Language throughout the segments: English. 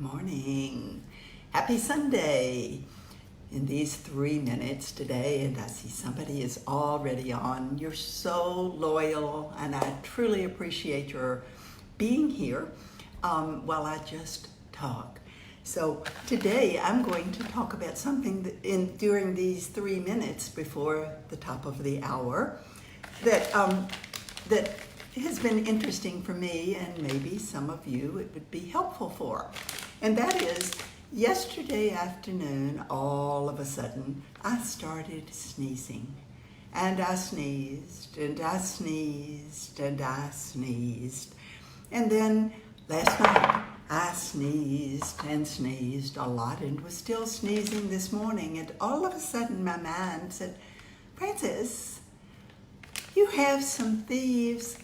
morning. Happy Sunday. In these 3 minutes today, and I see somebody is already on. You're so loyal, and I truly appreciate your being here while I just talk. So today I'm going to talk about something that during these 3 minutes before the top of the hour that has been interesting for me, and maybe some of you it would be helpful for. And that is, yesterday afternoon, all of a sudden, I started sneezing. And I sneezed, and I sneezed, and I sneezed. And then last night, I sneezed a lot and was still sneezing this morning. And all of a sudden, my mind said, Frances, you have some Thieves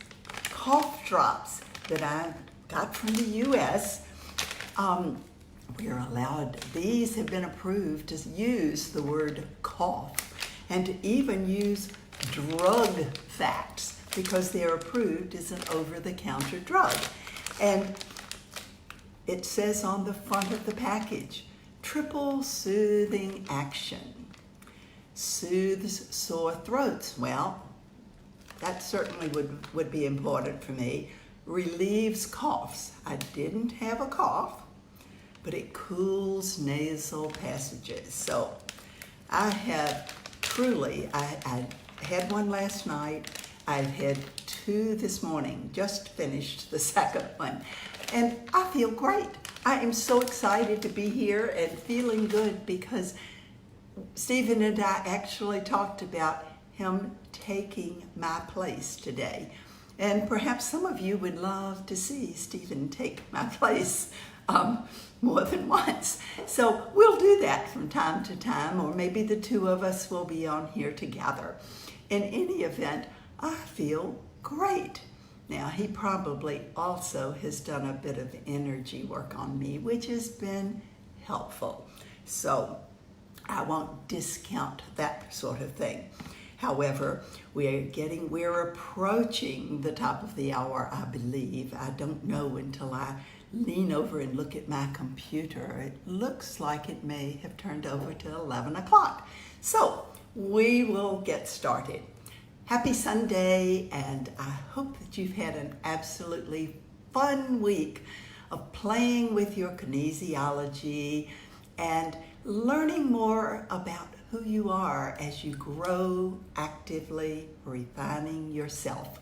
cough drops that I got from the U.S. We're allowed, these have been approved to use the word cough and to even use drug facts because they're approved as an over-the-counter drug. And it says on the front of the package, triple soothing action, soothes sore throats. Well, that certainly would be important for me. Relieves coughs. I didn't have a cough, but it cools nasal passages. So I have truly, I had one last night. I've had 2 this morning, just finished the second one. And I feel great. I am so excited to be here and feeling good because Stephen and I actually talked about him taking my place today. And perhaps some of you would love to see Stephen take my place more than once. So we'll do that from time to time, or maybe the 2 of us will be on here together. In any event, I feel great. Now, he probably also has done a bit of energy work on me, which has been helpful. So I won't discount that sort of thing. However, we're approaching the top of the hour, I believe. I don't know until I lean over and look at my computer. It looks like it may have turned over to 11 o'clock. So we will get started. Happy Sunday, and I hope that you've had an absolutely fun week of playing with your kinesiology and learning more about who you are as you grow actively refining yourself.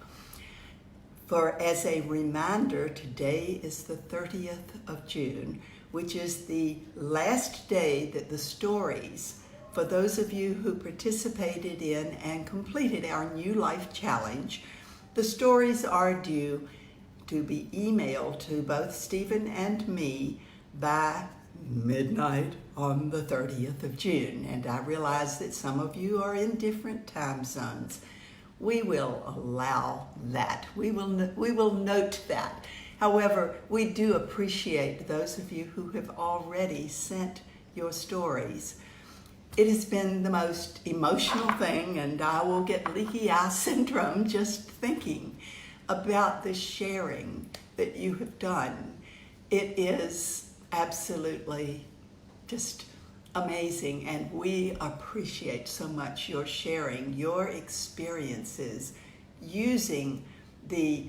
For as a reminder, today is the 30th of June, which is the last day that the stories, for those of you who participated in and completed our New Life Challenge, the stories are due to be emailed to both Stephen and me by midnight on the 30th of June. And I realize that some of you are in different time zones. We will allow that. We will note that. However, we do appreciate those of you who have already sent your stories. It has been the most emotional thing, and I will get leaky eye syndrome just thinking about the sharing that you have done. It is absolutely just amazing, and we appreciate so much your sharing your experiences using the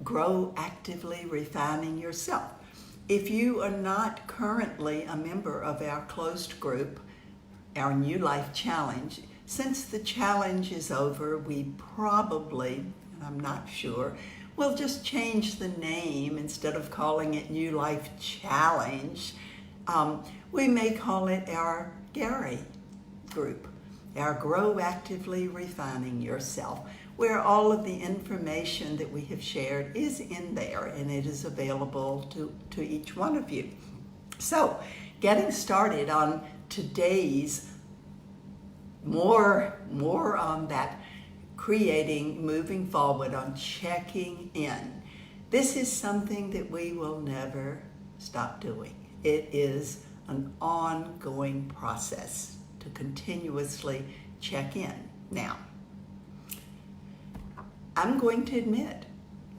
Grow Actively Refining Yourself. If you are not currently a member of our closed group, our New Life Challenge, since the challenge is over, we probably, I'm not sure, we'll just change the name. Instead of calling it New Life Challenge, we may call it our Gary group, our Grow Actively Refining Yourself, where all of the information that we have shared is in there, and it is available to each one of you. So, getting started on today's more on that moving forward on checking in. This is something that we will never stop doing. It is an ongoing process to continuously check in. Now, I'm going to admit,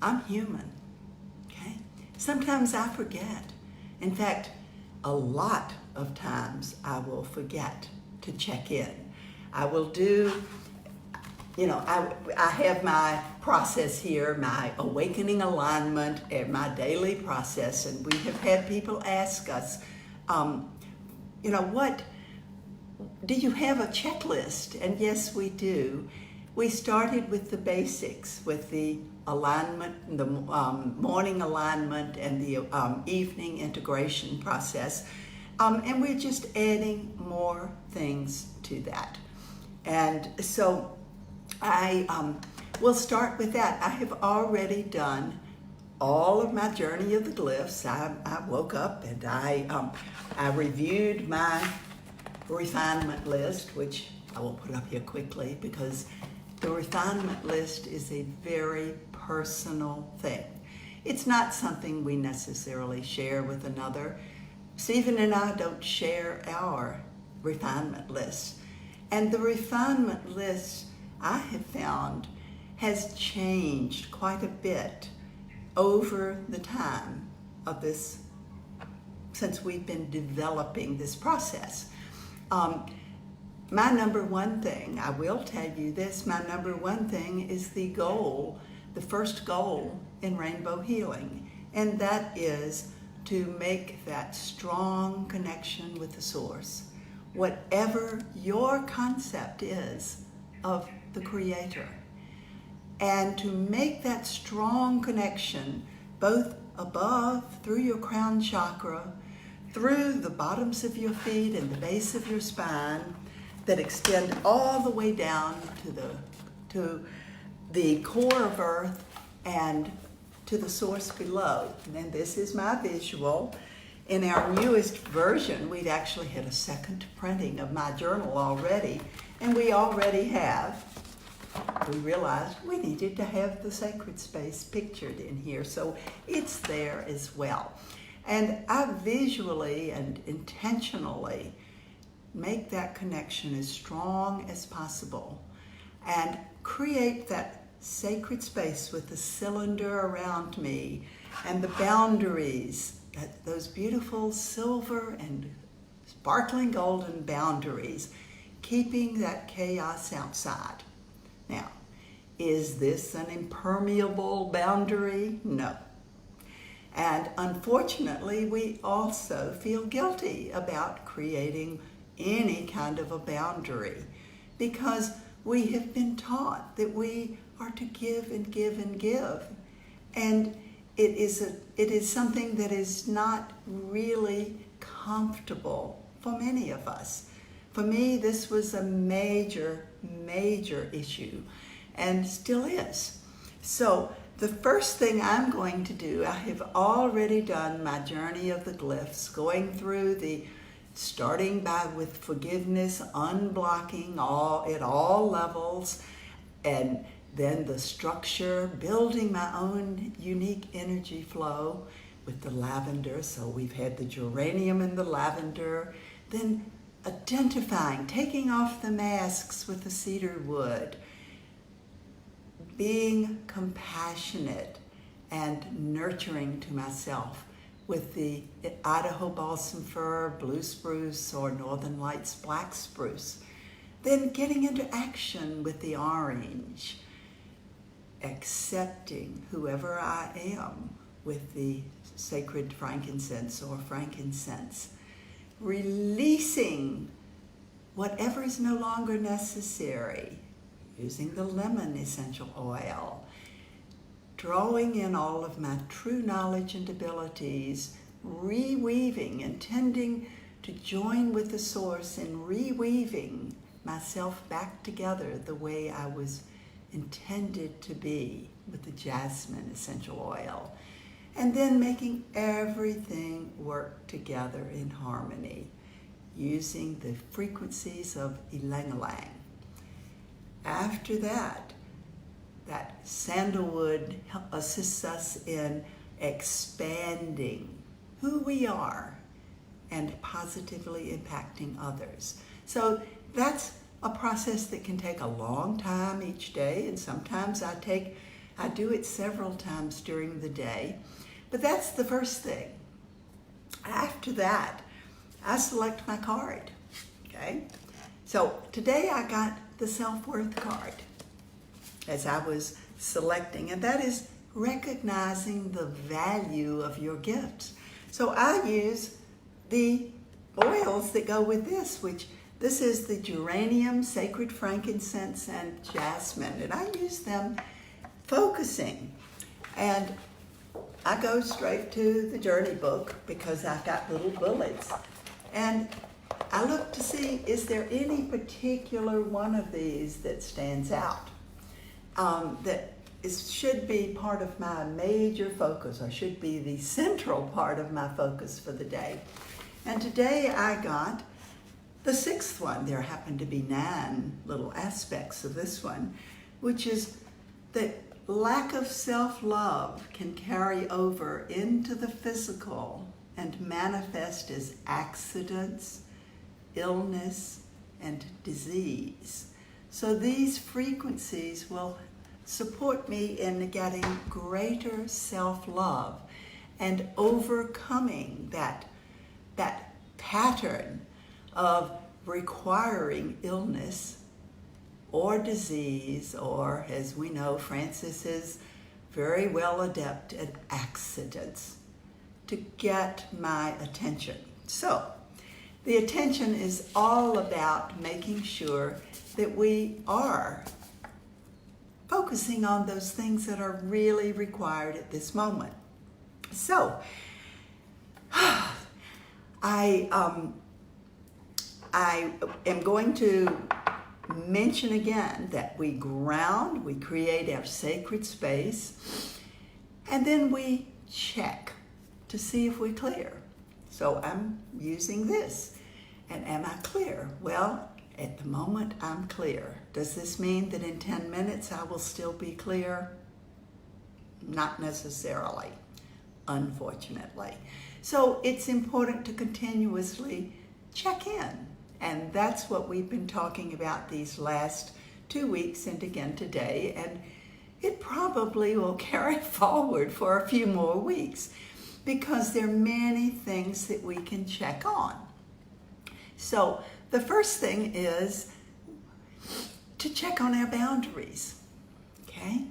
I'm human, okay? Sometimes I forget. In fact, a lot of times I will forget to check in. I will do, I have my process here, my awakening alignment, and my daily process, and we have had people ask us, what, do you have a checklist? And yes, we do. We started with the basics, with the alignment, the morning alignment and the evening integration process. And we're just adding more things to that. And so I will start with that. I have already done all of my journey of the glyphs. I woke up and I reviewed my refinement list, which I will put up here quickly because the refinement list is a very personal thing. It's not something we necessarily share with another. Stephen and I don't share our refinement list. And the refinement list, I have found, has changed quite a bit over the time of this, since we've been developing this process. My number one thing, I will tell you this, my number one thing is the goal, the first goal in Rainbow Healing, and that is to make that strong connection with the source, whatever your concept is of the Creator, and to make that strong connection both above, through your crown chakra, through the bottoms of your feet and the base of your spine, that extend all the way down to the core of Earth and to the source below. And this is my visual. In our newest version, we'd actually had a second printing of my journal already, and we realized we needed to have the sacred space pictured in here, so it's there as well. And I visually and intentionally make that connection as strong as possible and create that sacred space with the cylinder around me and the boundaries, those beautiful silver and sparkling golden boundaries, keeping that chaos outside. Now, is this an impermeable boundary? No. And unfortunately, we also feel guilty about creating any kind of a boundary because we have been taught that we are to give and give and give. And it is something that is not really comfortable for many of us. For me, this was a major, major issue and still is. So the first thing I'm going to do, I have already done my journey of the glyphs, going through starting with forgiveness, unblocking at all levels, and then the structure, building my own unique energy flow with the lavender. So we've had the geranium and the lavender, then identifying, taking off the masks with the cedar wood, being compassionate and nurturing to myself with the Idaho balsam fir, blue spruce, or Northern Lights black spruce. Then getting into action with the orange, accepting whoever I am with the sacred frankincense or frankincense, releasing whatever is no longer necessary, using the lemon essential oil, drawing in all of my true knowledge and abilities, reweaving, intending to join with the source in reweaving myself back together the way I was intended to be with the jasmine essential oil, and then making everything work together in harmony using the frequencies of ylang-ylang. After that sandalwood assists us in expanding who we are and positively impacting others. So that's a process that can take a long time each day, and sometimes I do it several times during the day. But that's the first thing. After that, I select my card, okay? So today I got the self-worth card as I was selecting, and that is recognizing the value of your gifts. So I use the oils that go with this, which this is the geranium, sacred frankincense, and jasmine, and I use them focusing. And I go straight to the journey book because I've got little bullets. And I look to see, is there any particular one of these that stands out? Should be part of my major focus, or should be the central part of my focus for the day. And today I got the sixth one. There happen to be 9 little aspects of this one, which is that lack of self-love can carry over into the physical and manifest as accidents, illness, and disease. So these frequencies will support me in getting greater self-love and overcoming that pattern of requiring illness or disease, or, as we know, Frances is very well adept at accidents, to get my attention. So the attention is all about making sure that we are focusing on those things that are really required at this moment. So I am going to mention again that we ground, we create our sacred space, and then we check to see if we're clear. So I'm using this, and am I clear? Well, at the moment I'm clear. Does this mean that in 10 minutes I will still be clear? Not necessarily, unfortunately. So it's important to continuously check in. And that's what we've been talking about these last 2 weeks and again today. And it probably will carry forward for a few more weeks because there are many things that we can check on. So the first thing is to check on our boundaries, okay?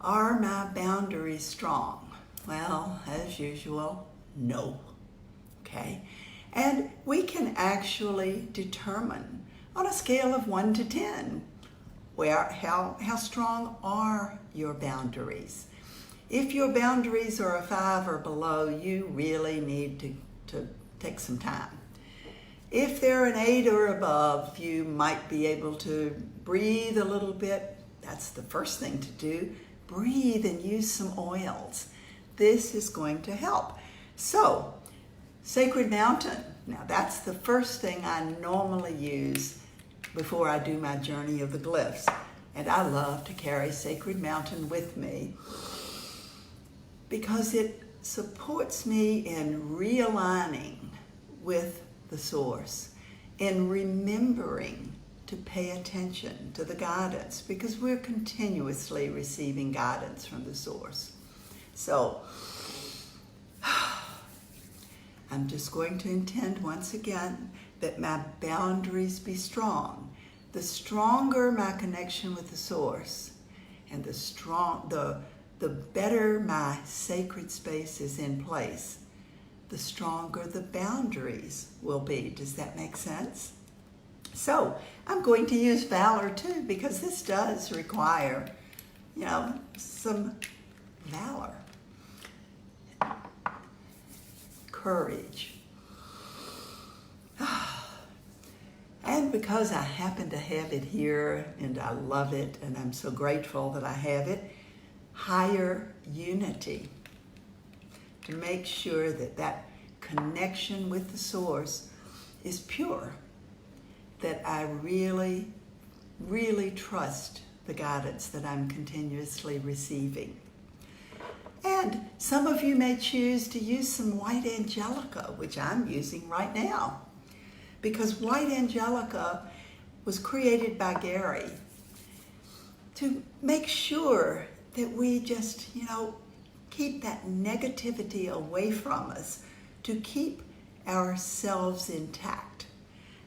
Are my boundaries strong? Well, as usual, no, okay? And we can actually determine on a scale of 1 to 10 how strong are your boundaries. If your boundaries are a 5 or below, you really need to take some time. If they're an 8 or above, you might be able to breathe a little bit. That's the first thing to do. Breathe and use some oils. This is going to help. So, Sacred Mountain. Now that's the first thing I normally use before I do my journey of the glyphs. And I love to carry Sacred Mountain with me because it supports me in realigning with the source, in remembering to pay attention to the guidance, because we're continuously receiving guidance from the source. So I'm just going to intend once again that my boundaries be strong. The stronger my connection with the source, and the better my sacred space is in place, the stronger the boundaries will be. Does that make sense? So I'm going to use Valor too, because this does require, some valor, courage. And because I happen to have it here and I love it and I'm so grateful that I have it, higher unity. To make sure that connection with the source is pure, that I really, really trust the guidance that I'm continuously receiving. And some of you may choose to use some white angelica, which I'm using right now, because white angelica was created by Gary to make sure that we just, keep that negativity away from us, to keep ourselves intact.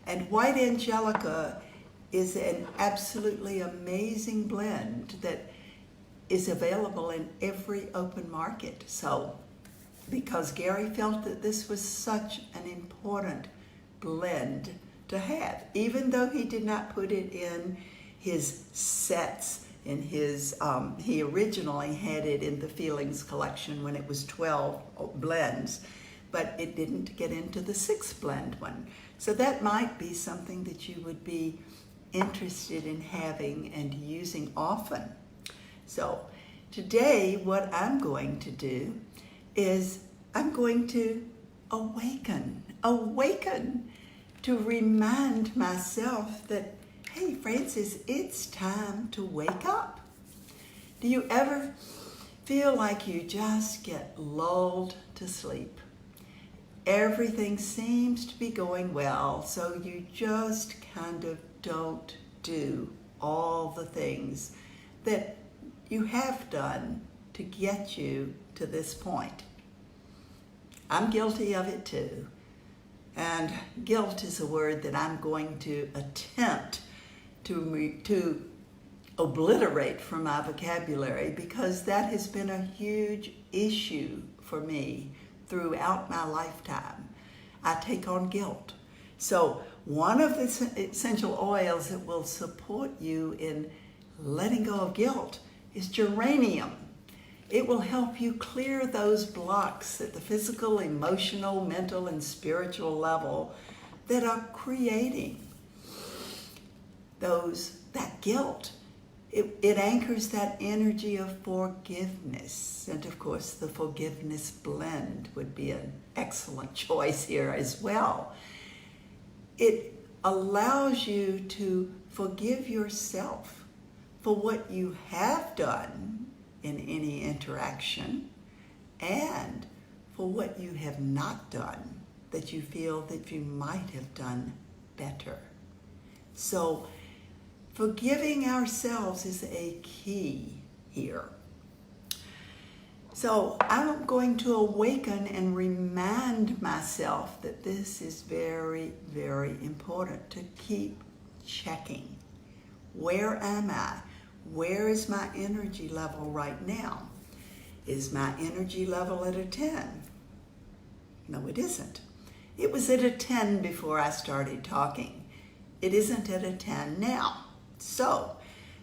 And White Angelica is an absolutely amazing blend that is available in every open market. So, because Gary felt that this was such an important blend to have, even though he did not put it in his sets, in his, he originally had it in the Feelings collection when it was 12 blends, but it didn't get into the 6 blend one. So that might be something that you would be interested in having and using often. So today what I'm going to do is I'm going to awaken to remind myself that, hey, Frances, it's time to wake up. Do you ever feel like you just get lulled to sleep? Everything seems to be going well, so you just kind of don't do all the things that you have done to get you to this point. I'm guilty of it too. And guilt is a word that I'm going to attempt to obliterate from my vocabulary, because that has been a huge issue for me throughout my lifetime. I take on guilt. So one of the essential oils that will support you in letting go of guilt is geranium. It will help you clear those blocks at the physical, emotional, mental, and spiritual level that are creating that guilt. It anchors that energy of forgiveness. And of course, the forgiveness blend would be an excellent choice here as well. It allows you to forgive yourself for what you have done in any interaction, and for what you have not done that you feel that you might have done better. So forgiving ourselves is a key here. So I'm going to awaken and remind myself that this is very, very important, to keep checking. Where am I? Where is my energy level right now? Is my energy level at a 10? No, it isn't. It was at a 10 before I started talking. It isn't at a 10 now. So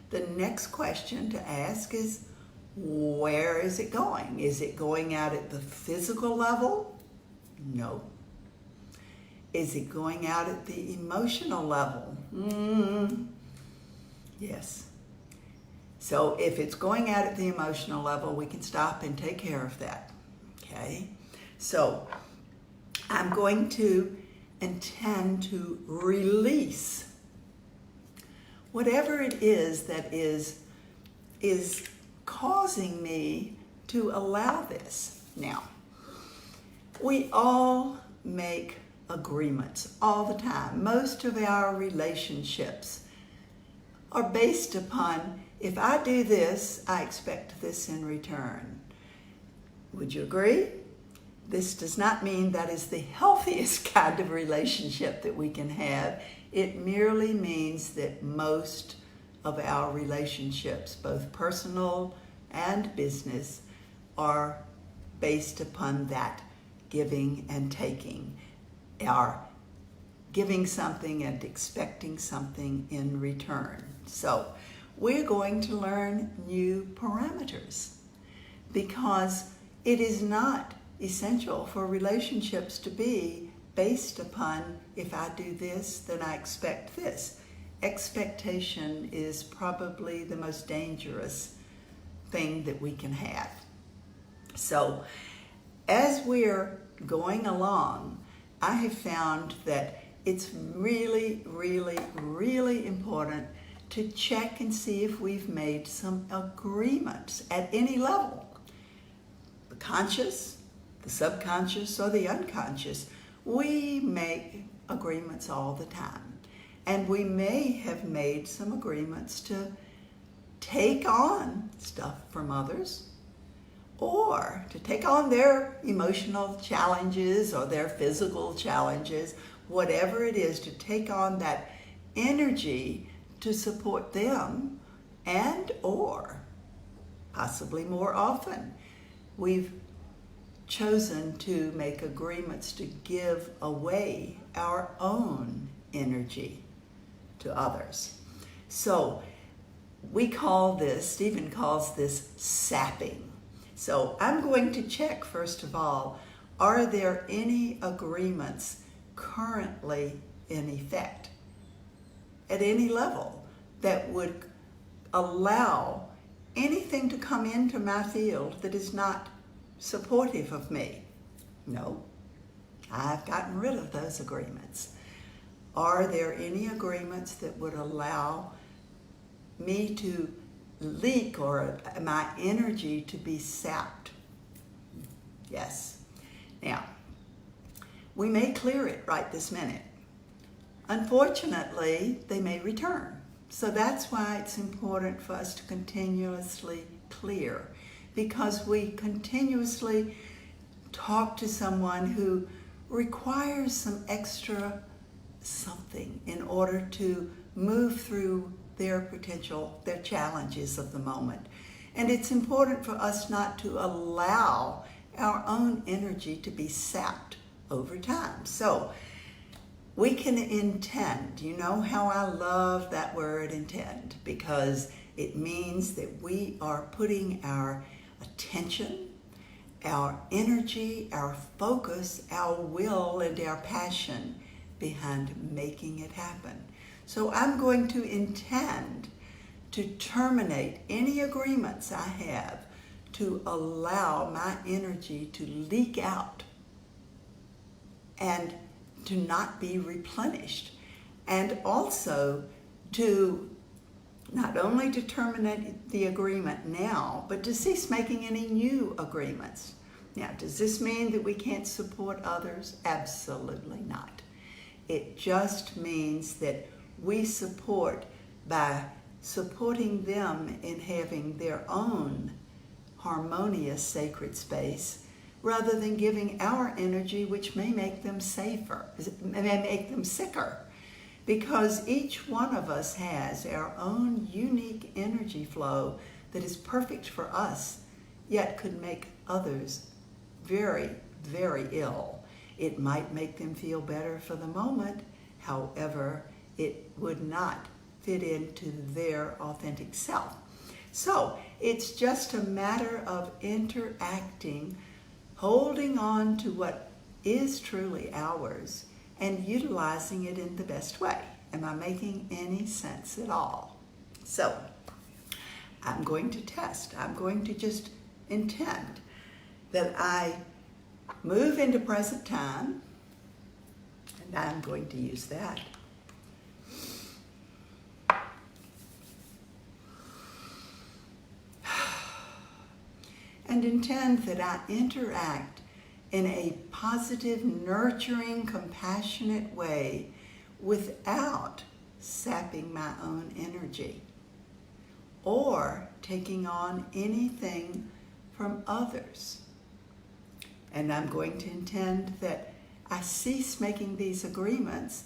the next question to ask is, where is it going? Is it going out at the physical level? No. Is it going out at the emotional level? Yes. So if it's going out at the emotional level, we can stop and take care of that, okay? So I'm going to intend to release whatever it is that is causing me to allow this. Now, we all make agreements all the time. Most of our relationships are based upon, if I do this, I expect this in return. Would you agree? This does not mean that is the healthiest kind of relationship that we can have. It merely means that most of our relationships, both personal and business, are based upon that giving and taking, our giving something and expecting something in return. So we're going to learn new parameters, because it is not essential for relationships to be based upon, if I do this, then I expect this. Expectation is probably the most dangerous thing that we can have. So as we're going along, I have found that it's really, really, really important to check and see if we've made some agreements at any level. The conscious, the subconscious, or the unconscious. We make agreements all the time. And we may have made some agreements to take on stuff from others, or to take on their emotional challenges or their physical challenges, whatever it is, to take on that energy to support them, and or possibly more often, we've chosen to make agreements to give away our own energy to others. So we call this, Stephen calls this sapping. So I'm going to check, first of all, are there any agreements currently in effect at any level that would allow anything to come into my field that is not supportive of me? No, I've gotten rid of those agreements. Are there any agreements that would allow me to leak or my energy to be sapped? Yes. Now, we may clear it right this minute. Unfortunately, they may return. So that's why it's important for us to continuously clear, because we continuously talk to someone who requires some extra something in order to move through their potential, their challenges of the moment. And it's important for us not to allow our own energy to be sapped over time. So we can intend. You know how I love that word intend, because it means that we are putting our attention, our energy, our focus, our will, and our passion behind making it happen. So I'm going to intend to terminate any agreements I have to allow my energy to leak out and to not be replenished, and also to not only to terminate the agreement now, but to cease making any new agreements. Now, does this mean that we can't support others? Absolutely not. It just means that we support by supporting them in having their own harmonious sacred space, rather than giving our energy, which may make them safer, may make them sicker. Because each one of us has our own unique energy flow that is perfect for us, yet could make others very, very ill. It might make them feel better for the moment, however, it would not fit into their authentic self. So it's just a matter of interacting, holding on to what is truly ours, and utilizing it in the best way. Am I making any sense at all? So I'm going to test. I'm going to just intend that I move into present time, and I'm going to use that. And intend that I interact in a positive, nurturing, compassionate way without sapping my own energy or taking on anything from others. And I'm going to intend that I cease making these agreements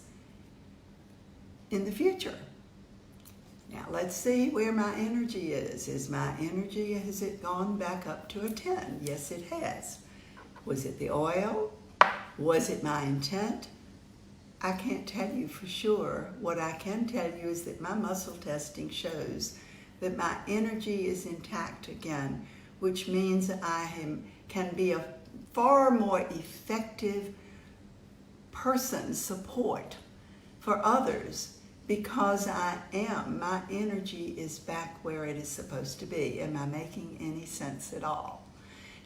in the future. Now let's see where my energy is. Is my energy, has it gone back up to a 10? Yes, it has. Was it the oil? Was it my intent? I can't tell you for sure. What I can tell you is that my muscle testing shows that my energy is intact again, which means can be a far more effective person support for others, because my energy is back where it is supposed to be. Am I making any sense at all?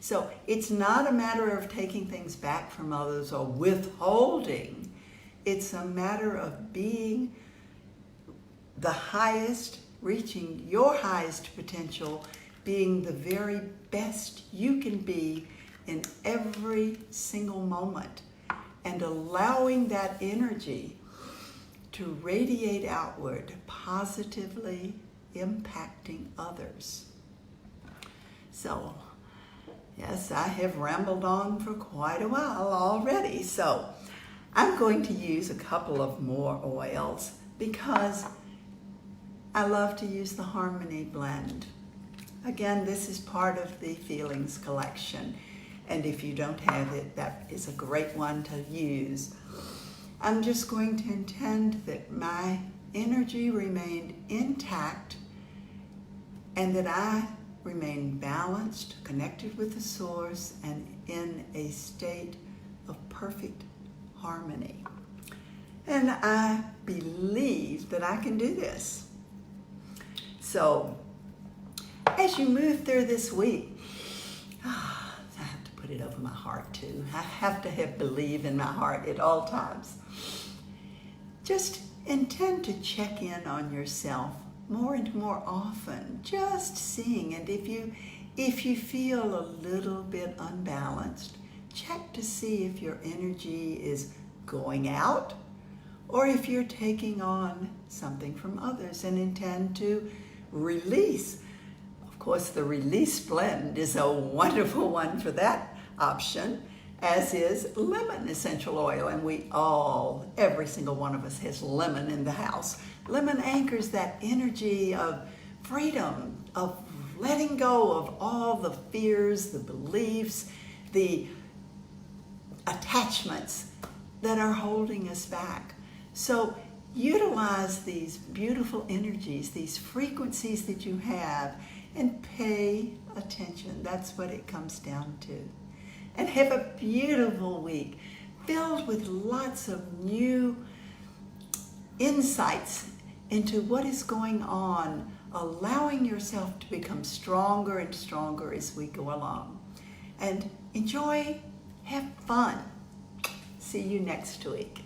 So it's not a matter of taking things back from others or withholding. It's a matter of being the highest, reaching your highest potential, being the very best you can be in every single moment, and allowing that energy to radiate outward, positively impacting others. So Yes, I have rambled on for quite a while already, so I'm going to use a couple of more oils because I love to use the Harmony blend. Again, this is part of the Feelings collection, and if you don't have it, that is a great one to use. I'm just going to intend that my energy remained intact and that I remain balanced, connected with the source, and in a state of perfect harmony. And I believe that I can do this. So, as you move through this week, I have to put it over my heart too. I have to believe in my heart at all times. Just intend to check in on yourself more and more often, just seeing. And if you feel a little bit unbalanced, check to see if your energy is going out or if you're taking on something from others, and intend to release. Of course, the Release blend is a wonderful one for that option, as is lemon essential oil. And every single one of us has lemon in the house. Lemon anchors that energy of freedom, of letting go of all the fears, the beliefs, the attachments that are holding us back. So utilize these beautiful energies, these frequencies that you have, and pay attention. That's what it comes down to. And have a beautiful week filled with lots of new insights into what is going on, allowing yourself to become stronger and stronger as we go along. And enjoy, have fun. See you next week.